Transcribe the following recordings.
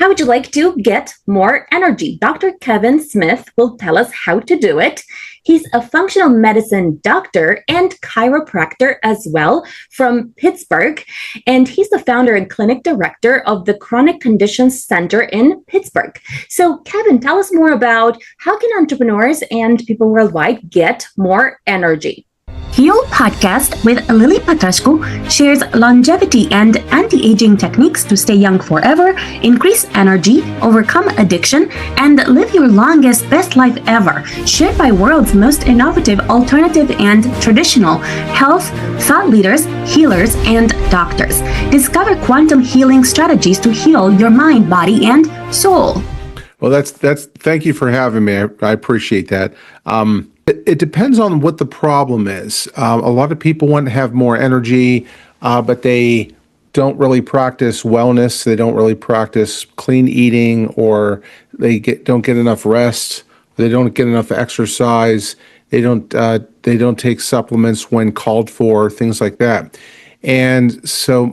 How would you like to get more energy? Dr. Kevin Smith will tell us how to do it. He's a functional medicine doctor and chiropractor as well from Pittsburgh. And he's the founder and clinic director of the Chronic Conditions Center in Pittsburgh. So, Kevin, tell us more about how can entrepreneurs and people worldwide get more energy? Heal Podcast with Lily Patrascu shares longevity and anti-aging techniques to stay young forever, increase energy, overcome addiction, and live your longest, best life ever. Shared by world's most innovative, alternative, and traditional health thought leaders, healers, and doctors. Discover quantum healing strategies to heal your mind, body, and soul. Well, that's. Thank you for having me. I appreciate that. It depends on what the problem is. A lot of people want to have more energy, but they don't really practice wellness. They don't really practice clean eating, or they don't get enough rest. They don't get enough exercise. They don't take supplements when called for, things like that. And so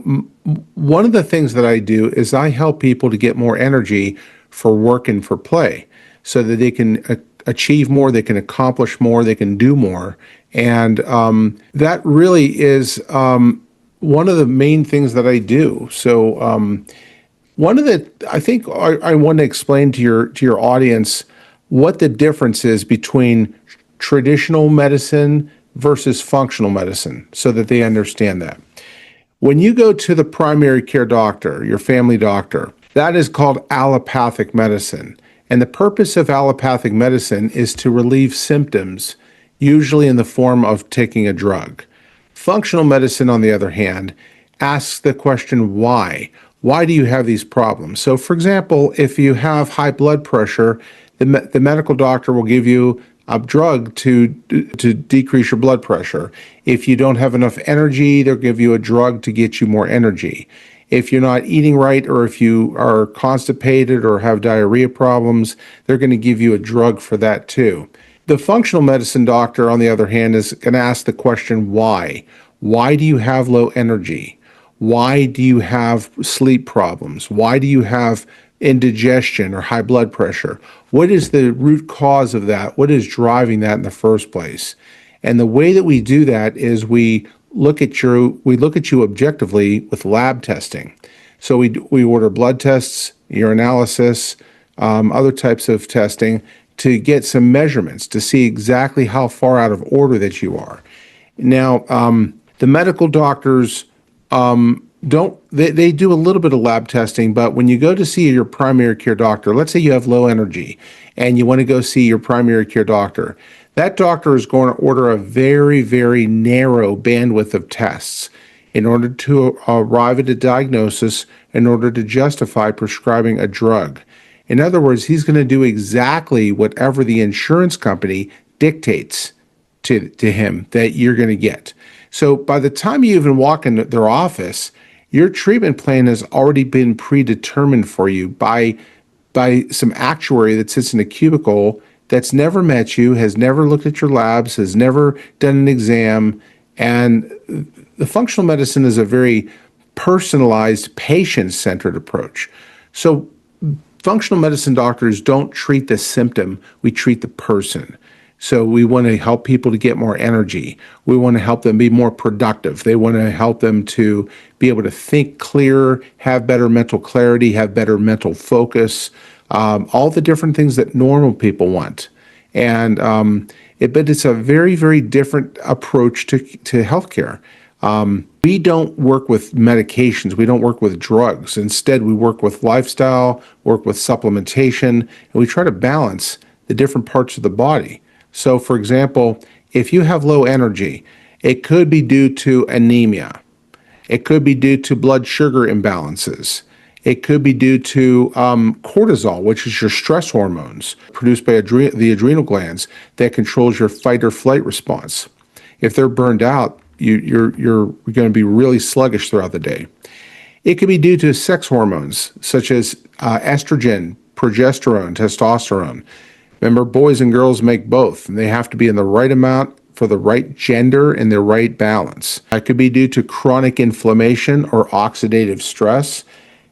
one of the things that I do is I help people to get more energy for work and for play, so that they can achieve more, they can accomplish more, they can do more. And that really is one of the main things that I do. So I think I want to explain to your audience what the difference is between traditional medicine versus functional medicine, so that they understand that. When you go to the primary care doctor, your family doctor, that is called allopathic medicine. And the purpose of allopathic medicine is to relieve symptoms, usually in the form of taking a drug. Functional medicine, on the other hand, asks the question, why? Why do you have these problems? So, for example, if you have high blood pressure, the medical doctor will give you a drug to decrease your blood pressure. If you don't have enough energy, they'll give you a drug to get you more energy. If you're not eating right, or if you are constipated or have diarrhea problems, they're going to give you a drug for that too. The functional medicine doctor, on the other hand, is going to ask the question, why? Why do you have low energy? Why do you have sleep problems? Why do you have indigestion or high blood pressure? What is the root cause of that? What is driving that in the first place? And the way that we do that is we look at you objectively with lab testing. So we order blood tests, urinalysis, other types of testing to get some measurements to see exactly how far out of order that you are. Now, the medical doctors they do a little bit of lab testing, but when you go to see your primary care doctor, let's say you have low energy and you want to go see your primary care doctor, that doctor is going to order a very, very narrow bandwidth of tests in order to arrive at a diagnosis, in order to justify prescribing a drug. In other words, he's going to do exactly whatever the insurance company dictates to him that you're going to get. So by the time you even walk in their office, your treatment plan has already been predetermined for you by some actuary that sits in a cubicle that's never met you, has never looked at your labs, has never done an exam. And the functional medicine is a very personalized, patient-centered approach. So functional medicine doctors don't treat the symptom, we treat the person. So we want to help people to get more energy. We want to help them be more productive. They want to help them to be able to think clearer, have better mental clarity, have better mental focus, all the different things that normal people want. And but it's a very, very different approach to healthcare. We don't work with medications. We don't work with drugs. Instead, we work with lifestyle, work with supplementation, and we try to balance the different parts of the body. So, for example, if you have low energy, it could be due to anemia. It could be due to blood sugar imbalances. It could be due to cortisol, which is your stress hormones produced by the adrenal glands that controls your fight or flight response. If they're burned out, you're going to be really sluggish throughout the day. It could be due to sex hormones such as estrogen, progesterone, testosterone. Remember, boys and girls make both, and they have to be in the right amount for the right gender and the right balance. It could be due to chronic inflammation or oxidative stress.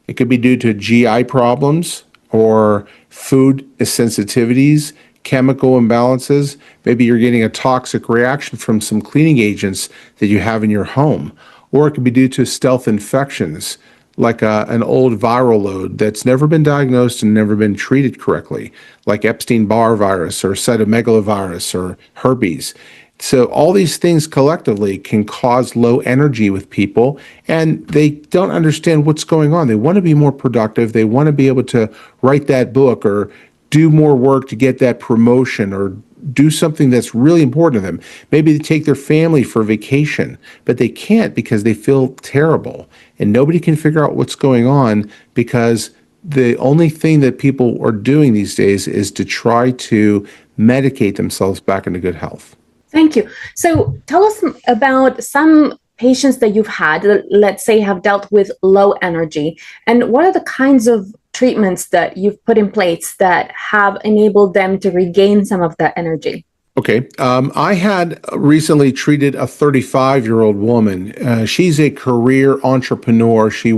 It could be due to GI problems or food sensitivities, chemical imbalances. Maybe you're getting a toxic reaction from some cleaning agents that you have in your home. Or it could be due to stealth infections, like an old viral load that's never been diagnosed and never been treated correctly, like Epstein-Barr virus or cytomegalovirus or herpes. So all these things collectively can cause low energy with people, and they don't understand what's going on. They want to be more productive. They want to be able to write that book or do more work to get that promotion or do something that's really important to them. Maybe they take their family for vacation, but they can't because they feel terrible. And nobody can figure out what's going on because the only thing that people are doing these days is to try to medicate themselves back into good health. Thank you. So tell us about some patients that you've had, let's say, have dealt with low energy, and what are the kinds of treatments that you've put in place that have enabled them to regain some of that energy? Okay. I had recently treated a 35-year-old woman. She's a career entrepreneur. She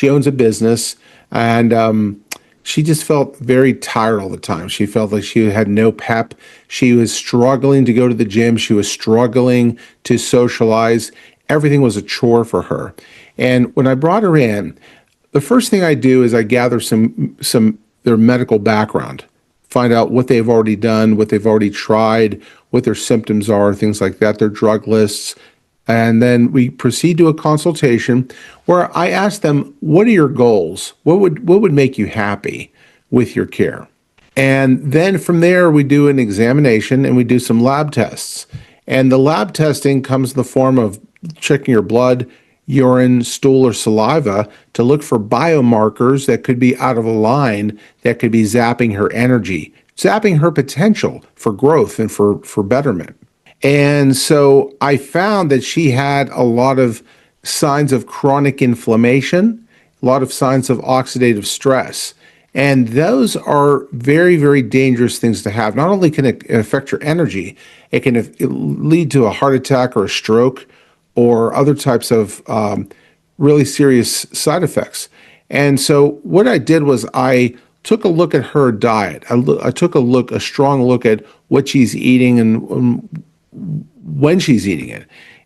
owns a business, and she just felt very tired all the time. She felt like she had no pep. She was struggling to go to the gym. She was struggling to socialize. Everything was a chore for her. And when I brought her in, the first thing I do is I gather some their medical background, find out what they've already done, what they've already tried, what their symptoms are, things like that, their drug lists. And then we proceed to a consultation where I ask them, what are your goals? What would make you happy with your care? And then from there, we do an examination and we do some lab tests. And the lab testing comes in the form of checking your blood, urine, stool, or saliva to look for biomarkers that could be out of line, that could be zapping her energy, zapping her potential for growth and for betterment. And so I found that she had a lot of signs of chronic inflammation, a lot of signs of oxidative stress. And those are very, very dangerous things to have. Not only can it affect your energy, it can lead to a heart attack or a stroke or other types of really serious side effects. And so what I did was I took a look at her diet. I took a strong look at what she's eating and when she's eating it.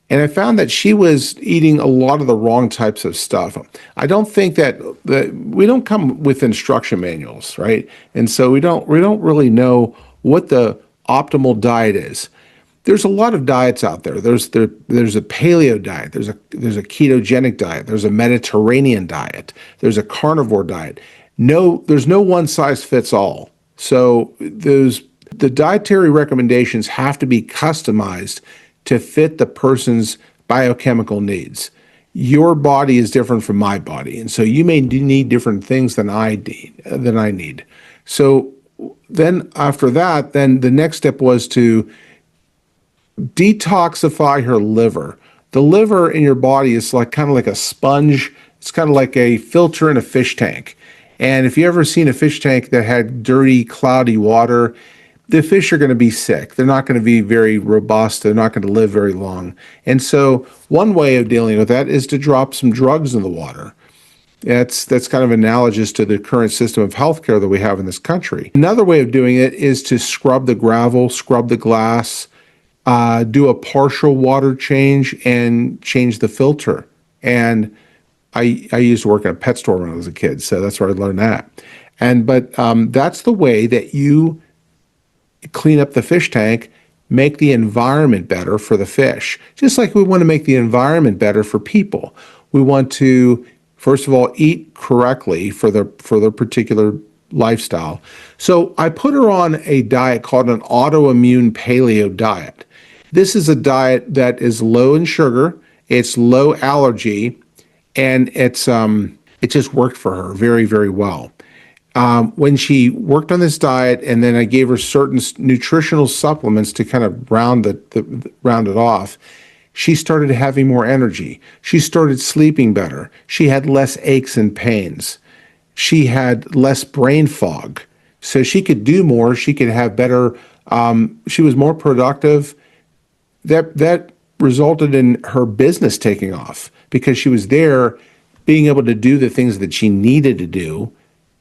And I found that she was eating a lot of the wrong types of stuff. I don't think that we don't come with instruction manuals, right? And so we don't really know what the optimal diet is. There's a lot of diets out there. There's a paleo diet. There's a ketogenic diet. There's a Mediterranean diet. There's a carnivore diet. There's no one size fits all. So the dietary recommendations have to be customized to fit the person's biochemical needs. Your body is different from my body, and so you may need different things than I need. So then after that, then the next step was to detoxify her liver. The liver in your body is kind of like a sponge. It's kind of like a filter in a fish tank. And if you ever seen a fish tank that had dirty, cloudy water, the fish are going to be sick. They're not going to be very robust. They're not going to live very long. And so one way of dealing with that is to drop some drugs in the water. That's kind of analogous to the current system of healthcare that we have in this country. Another way of doing it is to scrub the gravel, scrub the glass, do a partial water change, and change the filter. And I used to work in a pet store when I was a kid, so that's where I learned that. But that's the way that you clean up the fish tank, make the environment better for the fish. Just like we want to make the environment better for people. We want to, first of all, eat correctly for their particular lifestyle. So I put her on a diet called an autoimmune paleo diet. This is a diet that is low in sugar, it's low allergy, and it just worked for her very, very well. When she worked on this diet, and then I gave her certain nutritional supplements to kind of round it off, she started having more energy. She started sleeping better. She had less aches and pains. She had less brain fog. So she could do more. She could have better, she was more productive. That resulted in her business taking off because she was there being able to do the things that she needed to do.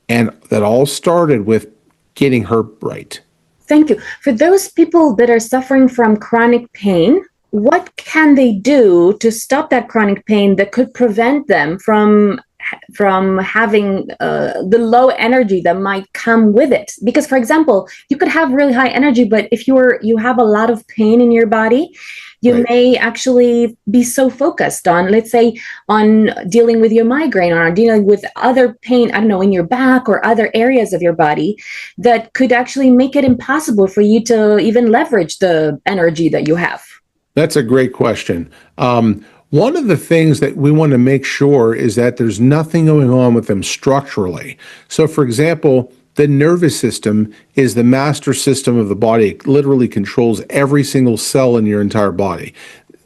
And that all started with getting her right. Thank you. For those people that are suffering from chronic pain, what can they do to stop that chronic pain that could prevent them from having the low energy that might come with it? Because, for example, you could have really high energy, but if you have a lot of pain in your body, you Right. may actually be so focused on, let's say, on dealing with your migraine or dealing with other pain, I don't know, in your back or other areas of your body that could actually make it impossible for you to even leverage the energy that you have. That's a great question. One of the things that we want to make sure is that there's nothing going on with them structurally. So, for example, the nervous system is the master system of the body. It literally controls every single cell in your entire body.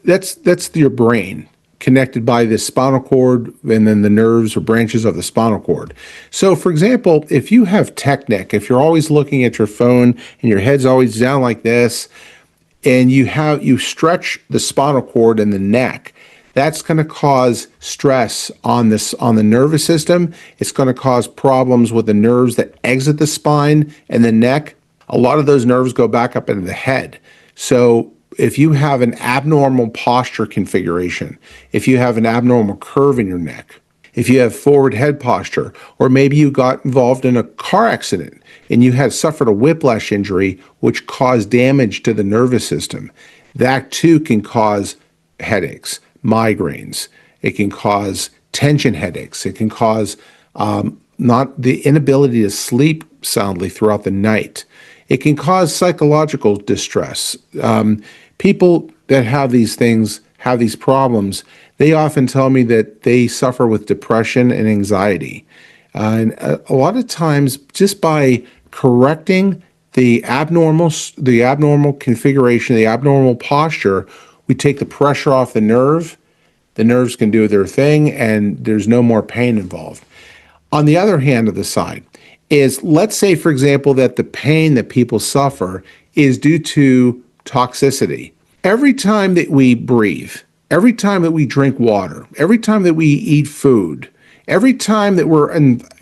That's your brain, connected by the spinal cord and then the nerves or branches of the spinal cord. So, for example, if you have tech neck, if you're always looking at your phone and your head's always down like this, and you stretch the spinal cord and the neck, that's going to cause stress on the nervous system. It's going to cause problems with the nerves that exit the spine and the neck. A lot of those nerves go back up into the head. So if you have an abnormal posture configuration, if you have an abnormal curve in your neck, if you have forward head posture, or maybe you got involved in a car accident and you had suffered a whiplash injury, which caused damage to the nervous system, that too can cause headaches, migraines. It can cause tension headaches. It can cause not the inability to sleep soundly throughout the night. It can cause psychological distress. People that have these things, have these problems, they often tell me that they suffer with depression and anxiety. And a lot of times, just by correcting the abnormal configuration, the abnormal posture, we take the pressure off the nerve. The nerves can do their thing, and there's no more pain involved. On the other hand of the side is, let's say, for example, that the pain that people suffer is due to toxicity. Every time that we breathe, every time that we drink water, every time that we eat food, every time that we're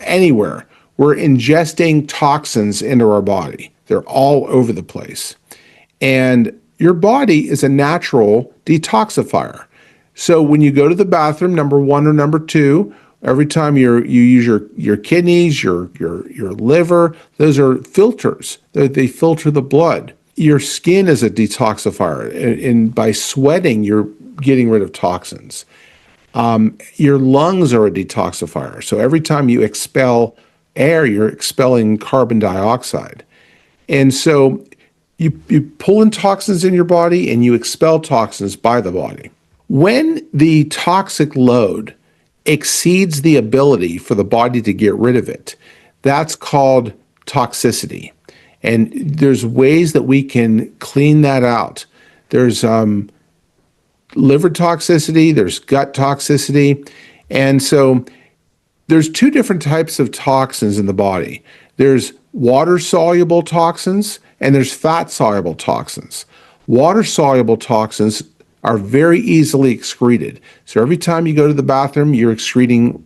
anywhere, we're ingesting toxins into our body. They're all over the place. And your body is a natural detoxifier. So when you go to the bathroom, number one or number two, every time you use your kidneys, your liver, those are filters. They filter the blood. Your skin is a detoxifier, and by sweating, you're getting rid of toxins. Your lungs are a detoxifier. So every time you expel air, you're expelling carbon dioxide. And so you pull in toxins in your body and you expel toxins by the body. When the toxic load exceeds the ability for the body to get rid of it, that's called toxicity. And there's ways that we can clean that out. There's liver toxicity, there's gut toxicity. And so there's two different types of toxins in the body. There's water-soluble toxins and there's fat-soluble toxins. Water-soluble toxins are very easily excreted. So every time you go to the bathroom, you're excreting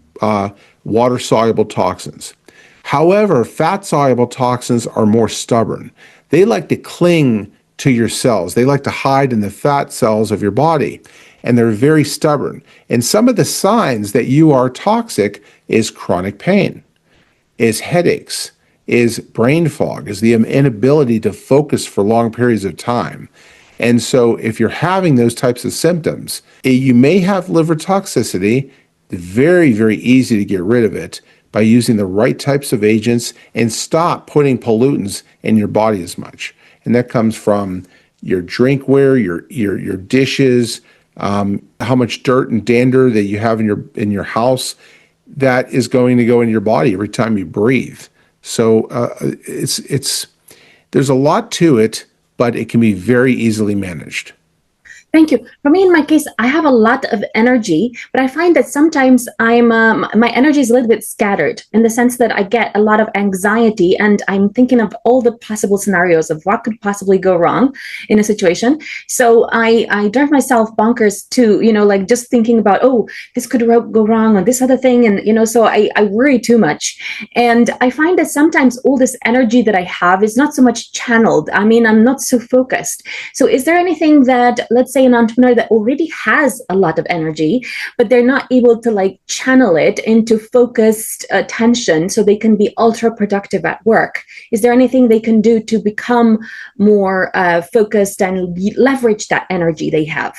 water-soluble toxins. However, fat-soluble toxins are more stubborn. They like to cling to your cells. They like to hide in the fat cells of your body, and they're very stubborn. And some of the signs that you are toxic is chronic pain, is headaches, is brain fog, is the inability to focus for long periods of time. And so if you're having those types of symptoms, you may have liver toxicity. Very, very easy to get rid of it by using the right types of agents and stop putting pollutants in your body as much. And that comes from your drinkware, your dishes, how much dirt and dander that you have in your house that is going to go in your body every time you breathe. So there's a lot to it, but it can be very easily managed. Thank you. For me, in my case, I have a lot of energy, but I find that sometimes my energy is a little bit scattered in the sense that I get a lot of anxiety, and I'm thinking of all the possible scenarios of what could possibly go wrong in a situation. So I drive myself bonkers too, like just thinking about, oh, this could go wrong or this other thing, and so I worry too much, and I find that sometimes all this energy that I have is not so much channeled. I mean, I'm not so focused. So is there anything that, let's say, an entrepreneur that already has a lot of energy, but they're not able to like channel it into focused attention so they can be ultra productive at work? Is there anything they can do to become more focused and leverage that energy they have?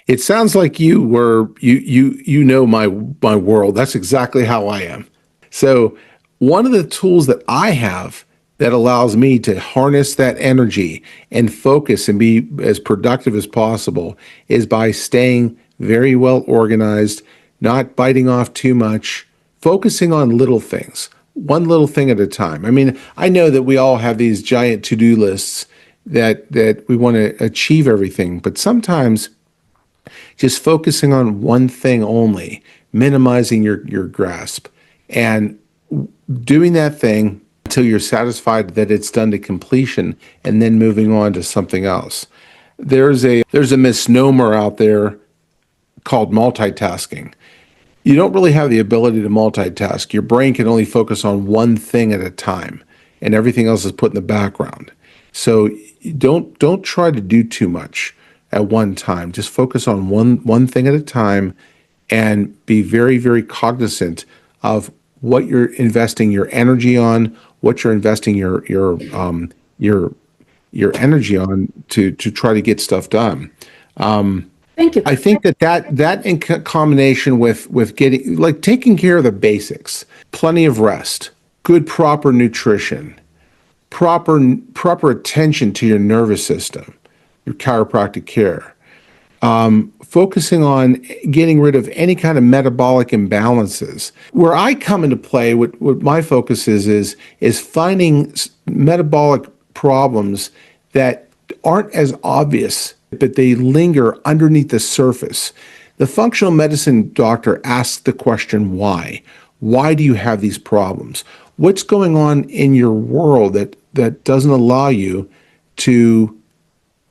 It sounds like you know my world. That's exactly how I am. So one of the tools that I have that allows me to harness that energy and focus and be as productive as possible is by staying very well organized, not biting off too much, focusing on little things, one little thing at a time. I mean, I know that we all have these giant to-do lists that we want to achieve everything, but sometimes just focusing on one thing only, minimizing your grasp, and doing that thing until you're satisfied that it's done to completion, and then moving on to something else. There's a misnomer out there called multitasking. You don't really have the ability to multitask. Your brain can only focus on one thing at a time, and everything else is put in the background. So don't try to do too much at one time. Just focus on one thing at a time, and be very, very cognizant of what you're investing your energy on, what you're investing your energy on to try to get stuff done. Thank you. I think that in combination with getting, like, taking care of the basics, plenty of rest, good proper nutrition, proper attention to your nervous system, your chiropractic care, focusing on getting rid of any kind of metabolic imbalances. Where I come into play, what my focus is finding metabolic problems that aren't as obvious, but they linger underneath the surface. The functional medicine doctor asks the question, why? Why do you have these problems? What's going on in your world that doesn't allow you to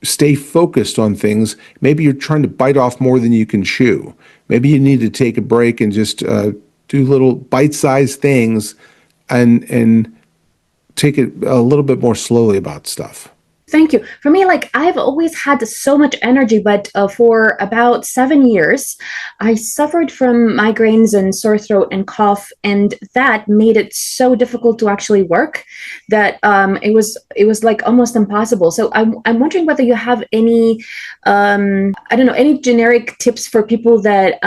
stay focused on things? Maybe you're trying to bite off more than you can chew. Maybe you need to take a break and just do little bite-sized things and take it a little bit more slowly about stuff. Thank you. For me, like, I've always had so much energy, but for about 7 years, I suffered from migraines and sore throat and cough, and that made it so difficult to actually work that it was like almost impossible. So I'm wondering whether you have any I don't know, any generic tips for people that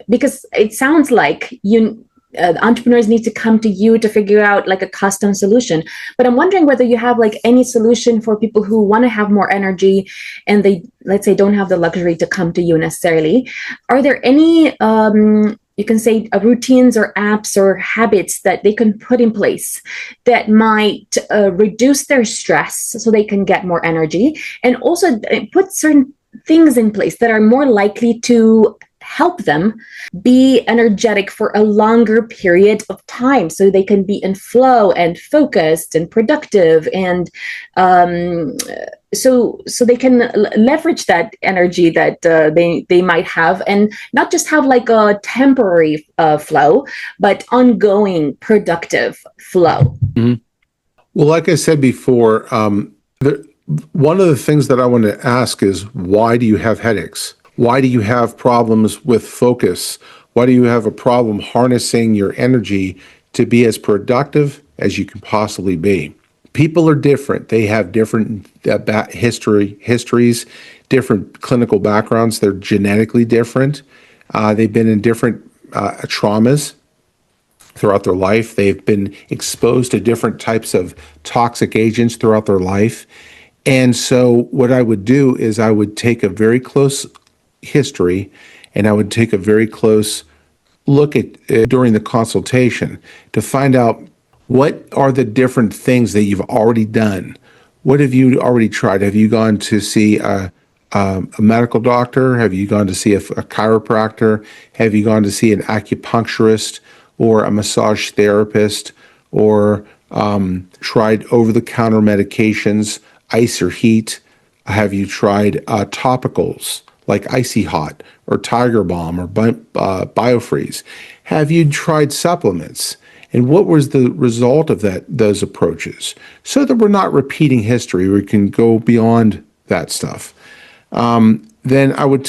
because it sounds like entrepreneurs need to come to you to figure out like a custom solution. But I'm wondering whether you have like any solution for people who want to have more energy and they, let's say, don't have the luxury to come to you necessarily. Are there any you can say routines or apps or habits that they can put in place that might reduce their stress so they can get more energy, and also put certain things in place that are more likely to help them be energetic for a longer period of time so they can be in flow and focused and productive, and so they can leverage that energy that they might have, and not just have like a temporary flow, but ongoing productive flow. Mm-hmm. Well, like I said before, one of the things that I want to ask is, why do you have headaches? Why do you have problems with focus? Why do you have a problem harnessing your energy to be as productive as you can possibly be? People are different. They have different histories, different clinical backgrounds. They're genetically different. They've been in different traumas throughout their life. They've been exposed to different types of toxic agents throughout their life. And so what I would do is I would take a very close history, and I would take a very close look at during the consultation to find out, what are the different things that you've already done? What have you already tried? Have you gone to see a a medical doctor? Have you gone to see a chiropractor? Have you gone to see an acupuncturist or a massage therapist, or tried over-the-counter medications, ice or heat? Have you tried topicals like Icy Hot or Tiger Balm or Biofreeze? Have you tried supplements? And what was the result of those approaches? So that we're not repeating history, we can go beyond that stuff. Then I would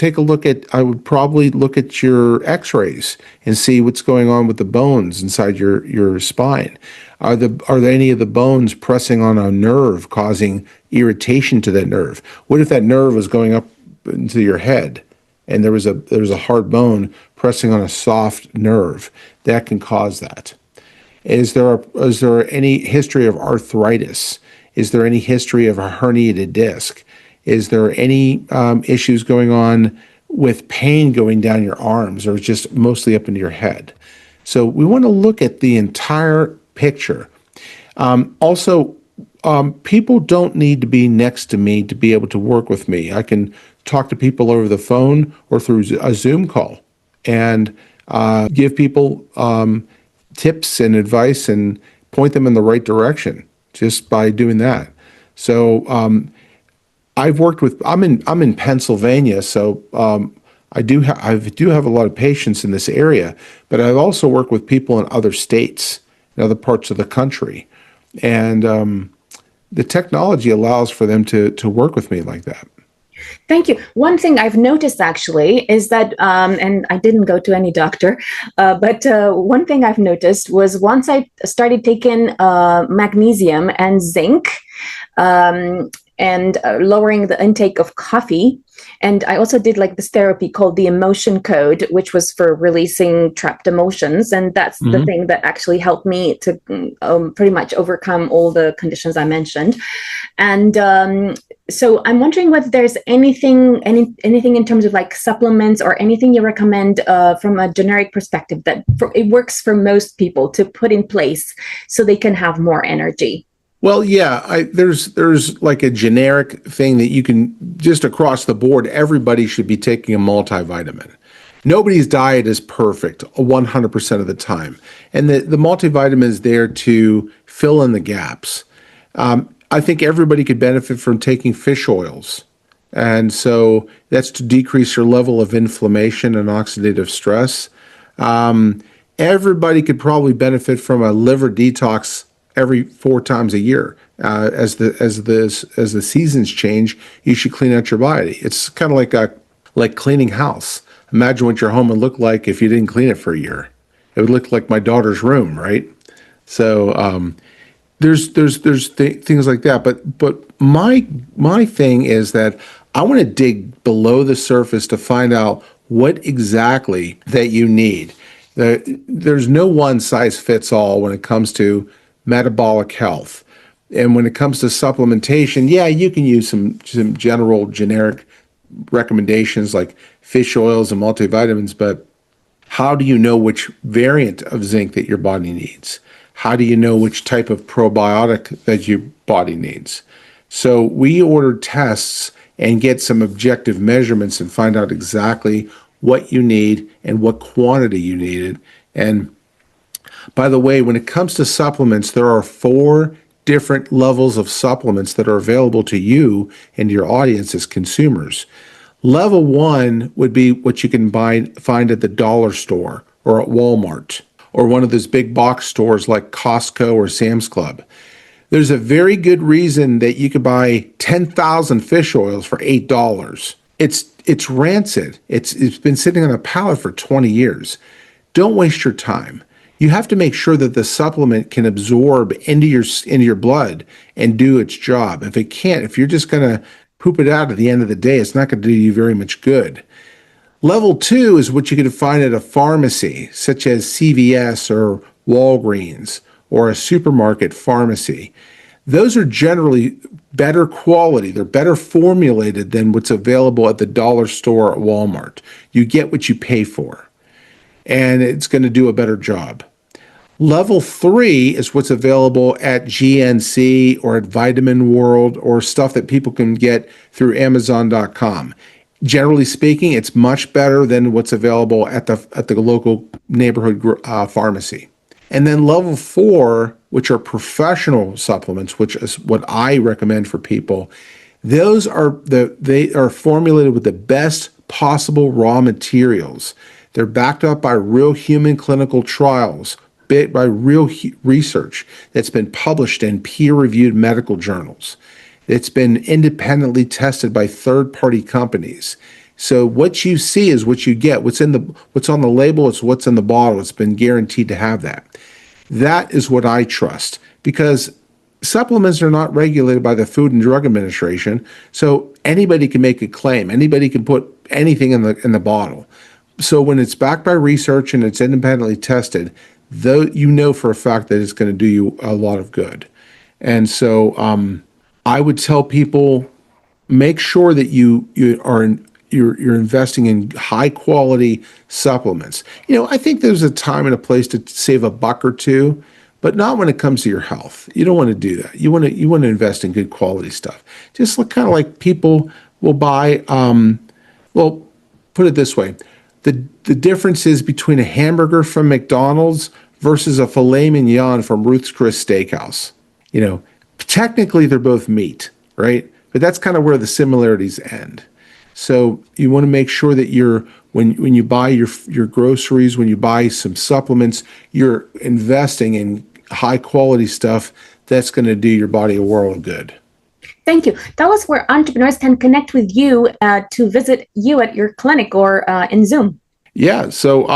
probably look at your x-rays and see what's going on with the bones inside your spine. Are there any of the bones pressing on a nerve, causing irritation to that nerve? What if that nerve was going up into your head and there was a hard bone pressing on a soft nerve? That can cause that. Is there any history of arthritis? Is there any history of a herniated disc? Is there any issues going on with pain going down your arms, or just mostly up into your head? So we want to look at the entire picture. Also, people don't need to be next to me to be able to work with me. I can talk to people over the phone or through a Zoom call and give people tips and advice and point them in the right direction just by doing that. So I'm in Pennsylvania, so I do have a lot of patients in this area, but I've also worked with people in other states, in other parts of the country, and the technology allows for them to work with me like that. Thank you. One thing I've noticed actually is that, and I didn't go to any doctor, but one thing I've noticed was once I started taking magnesium and zinc, and lowering the intake of coffee. And I also did like this therapy called the emotion code, which was for releasing trapped emotions. And that's the thing that actually helped me to pretty much overcome all the conditions I mentioned. And so I'm wondering whether there's anything in terms of like supplements or anything you recommend from a generic perspective that it works for most people to put in place so they can have more energy. Well, yeah, there's like a generic thing that you can just across the board, everybody should be taking a multivitamin. Nobody's diet is perfect 100% of the time. And the multivitamin is there to fill in the gaps. I think everybody could benefit from taking fish oils. And so that's to decrease your level of inflammation and oxidative stress. Everybody could probably benefit from a liver detox every 4 times a year. As the seasons change, you should clean out your body. It's kind of like cleaning house. Imagine what your home would look like if you didn't clean it for a year. It would look like my daughter's room, right? So there's things like that. But my thing is that I want to dig below the surface to find out what exactly that you need. There's no one size fits all when it comes to metabolic health. And when it comes to supplementation, yeah, you can use some general generic recommendations like fish oils and multivitamins, but how do you know which variant of zinc that your body needs? How do you know which type of probiotic that your body needs? So we order tests and get some objective measurements and find out exactly what you need and what quantity you needed. And by the way, when it comes to supplements, there are 4 different levels of supplements that are available to you and your audience as consumers. Level 1 would be what you can find at the dollar store or at Walmart or one of those big box stores like Costco or Sam's Club. There's a very good reason that you could buy 10,000 fish oils for $8. It's rancid. It's been sitting on a pallet for 20 years. Don't waste your time. You have to make sure that the supplement can absorb into your blood and do its job. If it can't, if you're just going to poop it out at the end of the day, it's not going to do you very much good. Level 2 is what you can find at a pharmacy, such as CVS or Walgreens or a supermarket pharmacy. Those are generally better quality. They're better formulated than what's available at the dollar store at Walmart. You get what you pay for, and it's going to do a better job. Level 3 is what's available at GNC or at Vitamin World or stuff that people can get through Amazon.com. Generally speaking, it's much better than what's available at the local neighborhood pharmacy. And then level 4, which are professional supplements, which is what I recommend for people. They are formulated with the best possible raw materials. They're backed up by real human clinical trials, by real research that's been published in peer-reviewed medical journals. It's been independently tested by third-party companies. So what you see is what you get. What's on the label is what's in the bottle. It's been guaranteed to have that. That is what I trust, because supplements are not regulated by the Food and Drug Administration. So anybody can make a claim. Anybody can put anything in the bottle. So when it's backed by research and it's independently tested, though you know for a fact that it's going to do you a lot of good. And so I would tell people, make sure that you're investing in high quality supplements. I think there's a time and a place to save a buck or two, but not when it comes to your health. You don't want to do that. You want to invest in good quality stuff. Just kind of like people will buy. Well, put it this way: the difference is between a hamburger from McDonald's versus a filet mignon from Ruth's Chris Steakhouse. Technically they're both meat, right? But that's kind of where the similarities end. So you want to make sure that when you buy your groceries, when you buy some supplements, you're investing in high quality stuff that's going to do your body a world of good. Thank you. Tell us where entrepreneurs can connect with you to visit you at your clinic or in Zoom. Yeah. So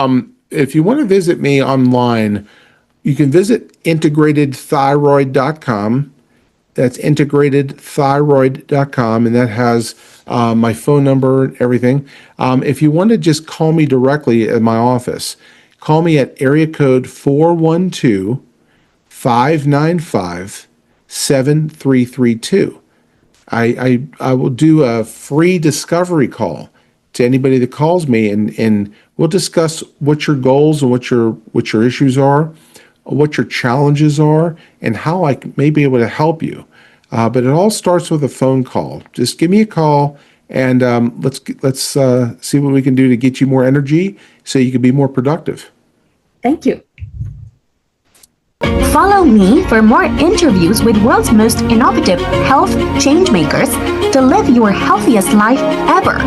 if you want to visit me online, you can visit integratedthyroid.com. That's integratedthyroid.com, and that has my phone number and everything. If you want to just call me directly at my office, call me at area code 412-595-7332. I will do a free discovery call to anybody that calls me, and we'll discuss what your goals and what your issues are, what your challenges are, and how I may be able to help you. But it all starts with a phone call. Just give me a call, and let's see what we can do to get you more energy so you can be more productive. Thank you. Follow me for more interviews with world's most innovative health change makers to live your healthiest life ever.